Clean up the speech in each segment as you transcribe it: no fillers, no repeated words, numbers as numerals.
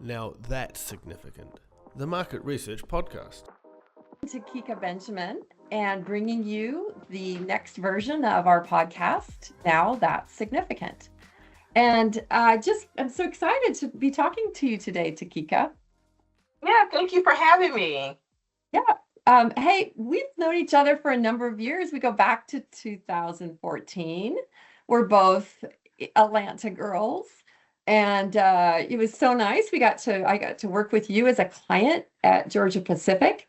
Now that's significant. The Market Research Podcast. Tikica Benjamin, and bringing you the next version of our podcast, Now That's Significant. And I'm so excited to be talking to you today, Tikica. Yeah, thank you for having me. Yeah. Hey, we've known each other for a number of years. We go back to 2014. We're both Atlanta girls. And it was so nice. I got to work with you as a client at Georgia Pacific,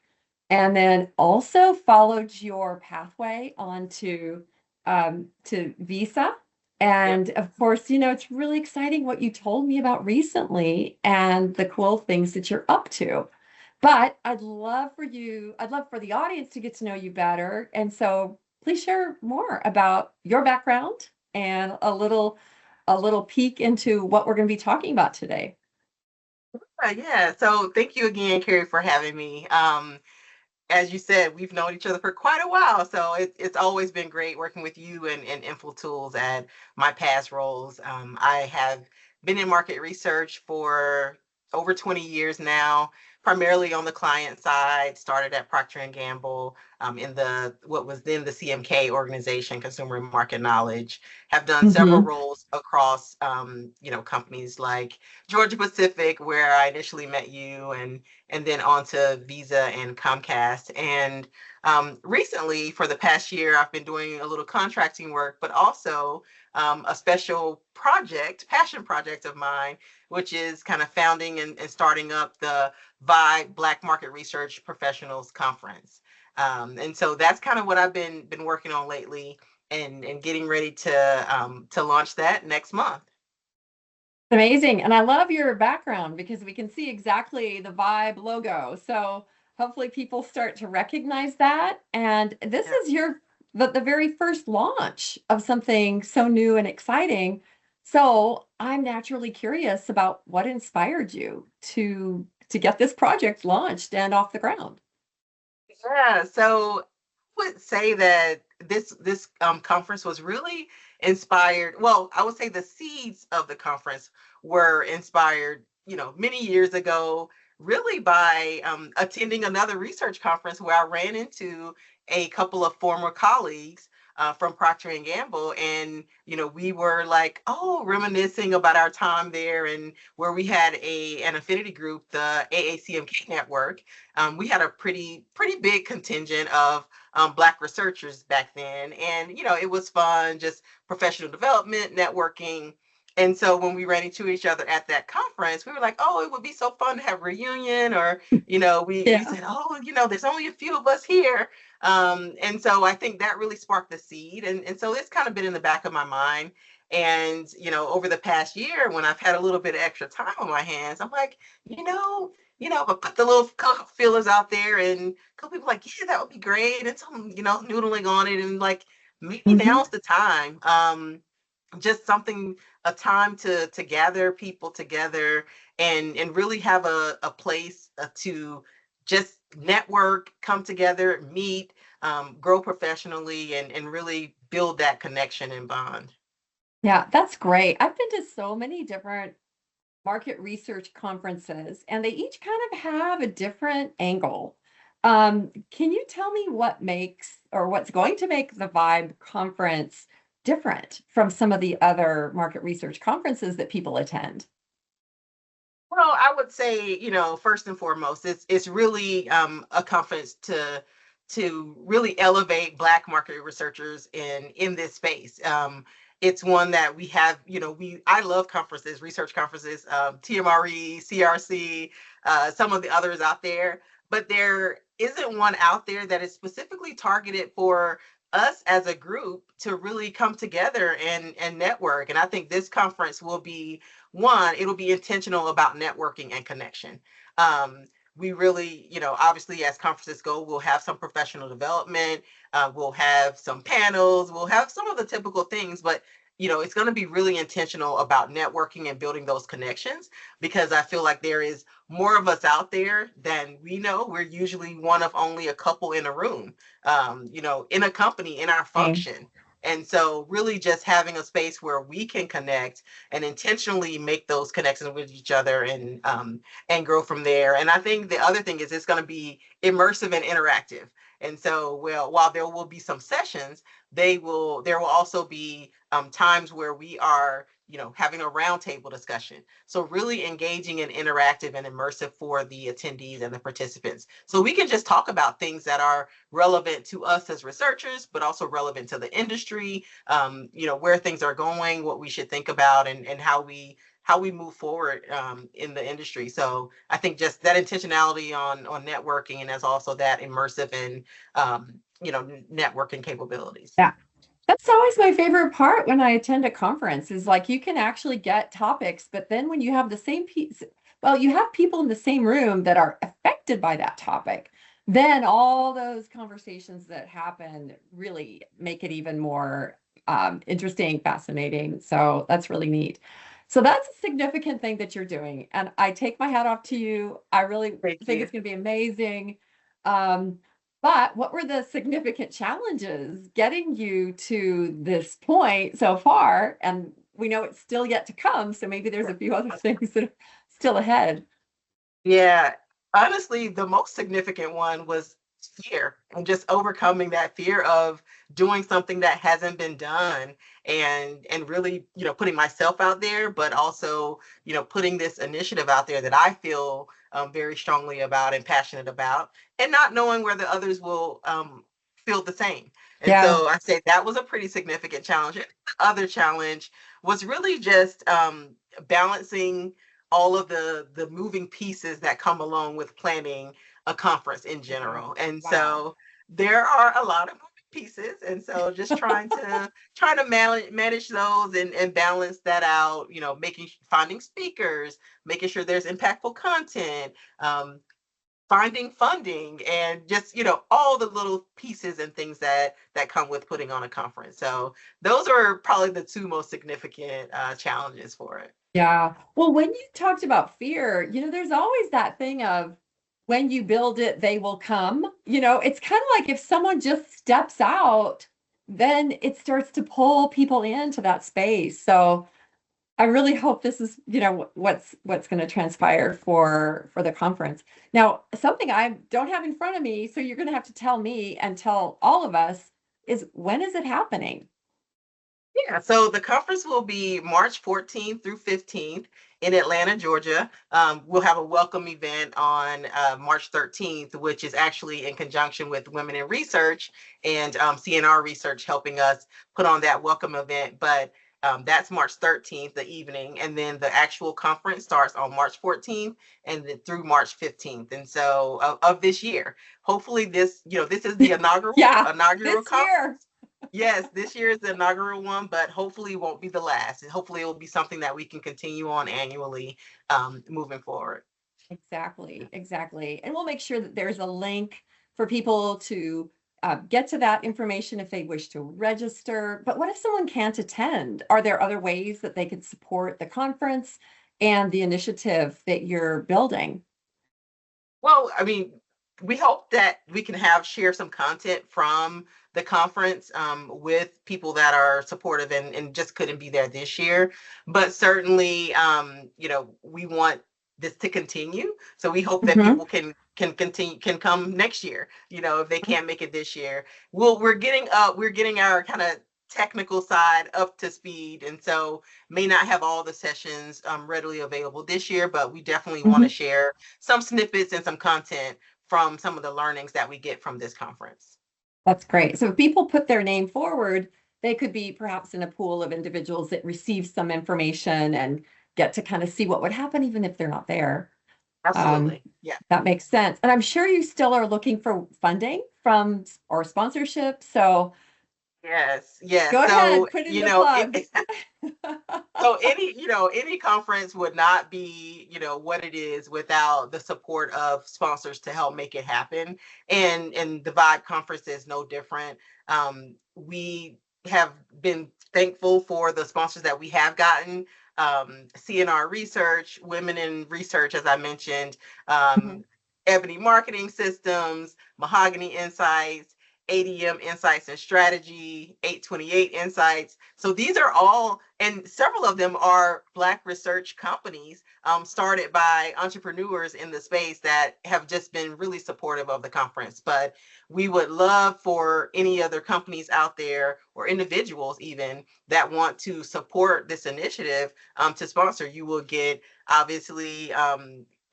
and then also followed your pathway onto to Visa. And of course, it's really exciting what you told me about recently and the cool things that you're up to. But I'd love for the audience to get to know you better. And so please share more about your background and a little peek into what we're going to be talking about today. Yeah, so thank you again, Keri, for having me. As you said, we've known each other for quite a while, so it's always been great working with you and Info Tools at my past roles. I have been in market research for over 20 years now, primarily on the client side. Started at Procter and Gamble in what was then the CMK organization, Consumer and Market Knowledge. Have done several roles across companies like Georgia Pacific, where I initially met you, and then on to Visa and Comcast. And recently, for the past year, I've been doing a little contracting work, but also a special passion project of mine, which is kind of founding and starting up the VIBE Black Market Research Professionals Conference. And so that's kind of what I've been working on lately, and getting ready to launch that next month. Amazing. And I love your background because we can see exactly the VIBE logo. So hopefully people start to recognize that. And this is the very first launch of something so new and exciting. So I'm naturally curious about what inspired you to get this project launched and off the ground. Yeah, so I would say that this conference was really inspired. Well, I would say the seeds of the conference were inspired, many years ago, really by attending another research conference where I ran into a couple of former colleagues from Procter and Gamble, and we were like, reminiscing about our time there, and where we had an affinity group, the AACMK network. We had a pretty big contingent of Black researchers back then, and it was fun, just professional development, networking. And so when we ran into each other at that conference, we were like, it would be so fun to have a reunion, or we said, there's only a few of us here. And so I think that really sparked the seed. And so it's kind of been in the back of my mind. And, over the past year, when I've had a little bit of extra time on my hands, I'm like, I put the little feelers out there, and a couple people like, yeah, that would be great. And so I'm, noodling on it, and like, maybe now's the time. Just a time to gather people together, and really have a place to just network, come together, meet, grow professionally, and really build that connection and bond. Yeah, that's great. I've been to so many different market research conferences, and they each kind of have a different angle. Can you tell me what makes or what's going to make the VIBE conference different from some of the other market research conferences that people attend? Well, I would say, first and foremost, it's really a conference to really elevate Black market researchers in this space. It's one that we have, I love conferences, research conferences, TMRE, CRC, some of the others out there, but there isn't one out there that is specifically targeted for us as a group to really come together and network. And I think this conference will be it'll be intentional about networking and connection. We really, obviously, as conferences go, we'll have some professional development, we'll have some panels, we'll have some of the typical things, but it's going to be really intentional about networking and building those connections, because I feel like there is more of us out there than we know. We're usually one of only a couple in a room, in a company, in our function. And so really just having a space where we can connect and intentionally make those connections with each other and grow from there. And I think the other thing is it's going to be immersive and interactive. And so, well, while there will be some sessions, there will also be times where we are, having a roundtable discussion. So really engaging and interactive and immersive for the attendees and the participants. So we can just talk about things that are relevant to us as researchers, but also relevant to the industry, where things are going, what we should think about, and how we move forward in the industry. So I think just that intentionality on networking, and as also that immersive and networking capabilities. Yeah. That's always my favorite part when I attend a conference is like you can actually get topics, but then when you have the same piece, well, you have people in the same room that are affected by that topic, then all those conversations that happen really make it even more interesting, fascinating. So that's really neat. So that's a significant thing that you're doing. And I take my hat off to you. I really Thank think you. it's going to be amazing. Um, but what were the significant challenges getting you to this point so far? And we know it's still yet to come. So maybe there's a few other things that are still ahead. Yeah, honestly, the most significant one was fear and just overcoming that fear of doing something that hasn't been done and really, putting myself out there, but also, putting this initiative out there that I feel very strongly about and passionate about, and not knowing whether others will feel the same. And Yeah. so I say that was a pretty significant challenge. And the other challenge was really just balancing all of the moving pieces that come along with planning a conference in general. And Wow. so there are a lot of moving pieces. And so just trying to manage those and balance that out, finding speakers, making sure there's impactful content, finding funding, and just, all the little pieces and things that come with putting on a conference. So those are probably the two most significant challenges for it. Yeah. Well, when you talked about fear, there's always that thing of when you build it, they will come. It's kind of like if someone just steps out, then it starts to pull people into that space. So I really hope this is, what's going to transpire for the conference. Now, something I don't have in front of me, so you're going to have to tell me and tell all of us is when is it happening? Yeah, so the conference will be March 14th through 15th in Atlanta, Georgia. We'll have a welcome event on March 13th, which is actually in conjunction with Women in Research and CNR Research helping us put on that welcome event. But that's March 13th, the evening. And then the actual conference starts on March 14th and then through March 15th. And so of this year, hopefully this is the inaugural this conference. year. Yes, this year is the inaugural one, but hopefully it won't be the last. And hopefully it will be something that we can continue on annually moving forward. Exactly. And we'll make sure that there's a link for people to get to that information if they wish to register. But what if someone can't attend? Are there other ways that they could support the conference and the initiative that you're building? Well, I mean, we hope that we can share some content from the conference with people that are supportive and just couldn't be there this year. But certainly, we want this to continue. So we hope that people can come next year, if they can't make it this year. We're getting our kind of technical side up to speed, and so may not have all the sessions readily available this year, but we definitely want to share some snippets and some content from some of the learnings that we get from this conference. That's great. So if people put their name forward, they could be perhaps in a pool of individuals that receive some information and get to kind of see what would happen even if they're not there. Absolutely. Yeah. That makes sense. And I'm sure you still are looking for funding from or sponsorship. So Yes. go ahead, put in the plugs. So any conference would not be, what it is without the support of sponsors to help make it happen. And the Vibe conference is no different. We have been thankful for the sponsors that we have gotten. CNR Research, Women in Research, as I mentioned, Ebony Marketing Systems, Mahogany Insights, ADM Insights and Strategy, 828 Insights. So these are all, and several of them are Black research companies started by entrepreneurs in the space that have just been really supportive of the conference. But we would love for any other companies out there or individuals even that want to support this initiative to sponsor. You will get obviously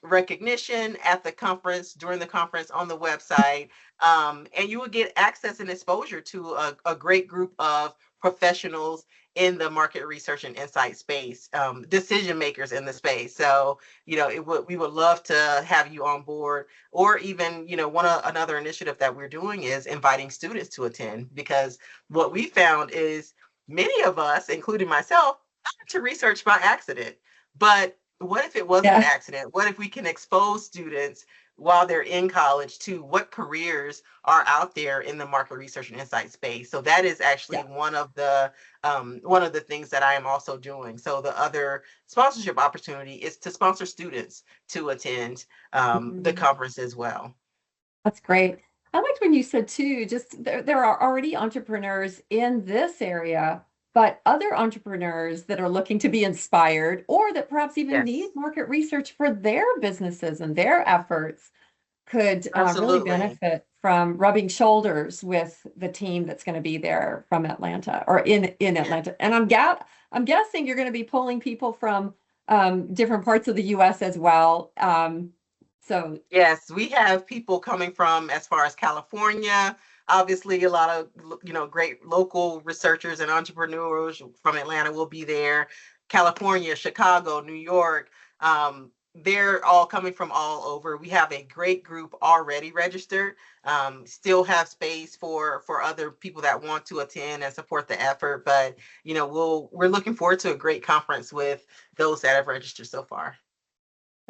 recognition at the conference, during the conference, on the website, and you will get access and exposure to a great group of professionals in the market research and insight space, decision makers in the space. So, we would love to have you on board, or even, another initiative that we're doing is inviting students to attend, because what we found is many of us, including myself, got to research by accident. But what if it wasn't an accident? What if we can expose students while they're in college to what careers are out there in the market research and insight space? So that is actually one of the things that I am also doing. So the other sponsorship opportunity is to sponsor students to attend the conference as well. That's great. I liked when you said too, just there are already entrepreneurs in this area, but other entrepreneurs that are looking to be inspired, or that perhaps even need market research for their businesses and their efforts, could really benefit from rubbing shoulders with the team that's going to be there from Atlanta, or in Atlanta. And I'm guessing you're going to be pulling people from different parts of the US as well. So yes, we have people coming from as far as California. Obviously, a lot of great local researchers and entrepreneurs from Atlanta will be there. California, Chicago, New York. They're all coming from all over. We have a great group already registered. Still have space for other people that want to attend and support the effort. But we're looking forward to a great conference with those that have registered so far.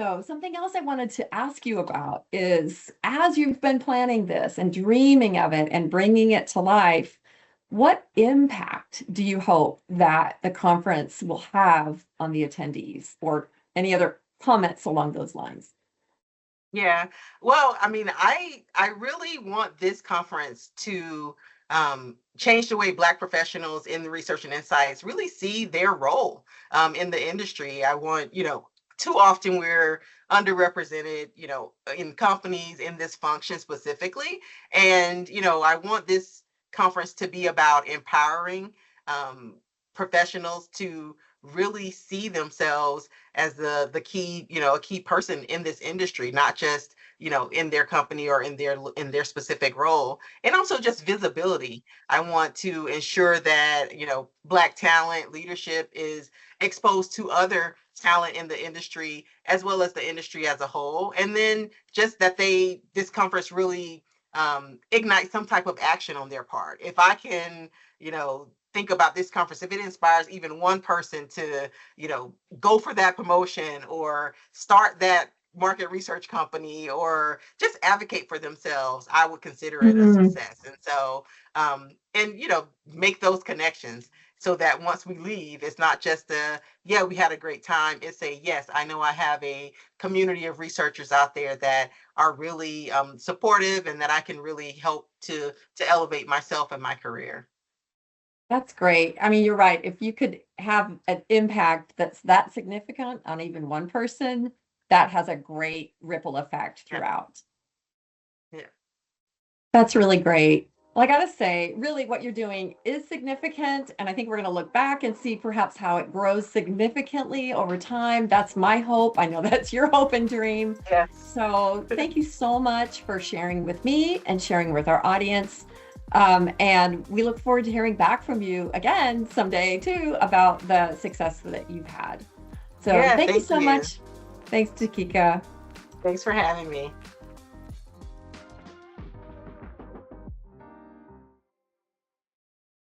So something else I wanted to ask you about is, as you've been planning this and dreaming of it and bringing it to life, what impact do you hope that the conference will have on the attendees, or any other comments along those lines? Yeah, well, I mean, I really want this conference to change the way Black professionals in the research and insights really see their role in the industry. I want, too often we're underrepresented, in companies in this function specifically. And, I want this conference to be about empowering professionals to really see themselves as the key, a key person in this industry, not just, in their company or in their specific role. And also just visibility. I want to ensure that, Black talent leadership is exposed to other talent in the industry, as well as the industry as a whole. And then just that this conference really ignite some type of action on their part. If I can, think about this conference, if it inspires even one person to, go for that promotion, or start that market research company, or just advocate for themselves, I would consider it a success. And so, make those connections, so that once we leave, it's not just we had a great time. It's yes, I know I have a community of researchers out there that are really supportive, and that I can really help to elevate myself and my career. That's great. I mean, you're right. If you could have an impact that's that significant on even one person, that has a great ripple effect throughout. Yeah. That's really great. Well, I got to say, really what you're doing is significant. And I think we're going to look back and see perhaps how it grows significantly over time. That's my hope. I know that's your hope and dream. Yes. So thank you so much for sharing with me and sharing with our audience. And we look forward to hearing back from you again someday too, about the success that you've had. So thank you so much. Thanks, Tikica. Thanks for having me.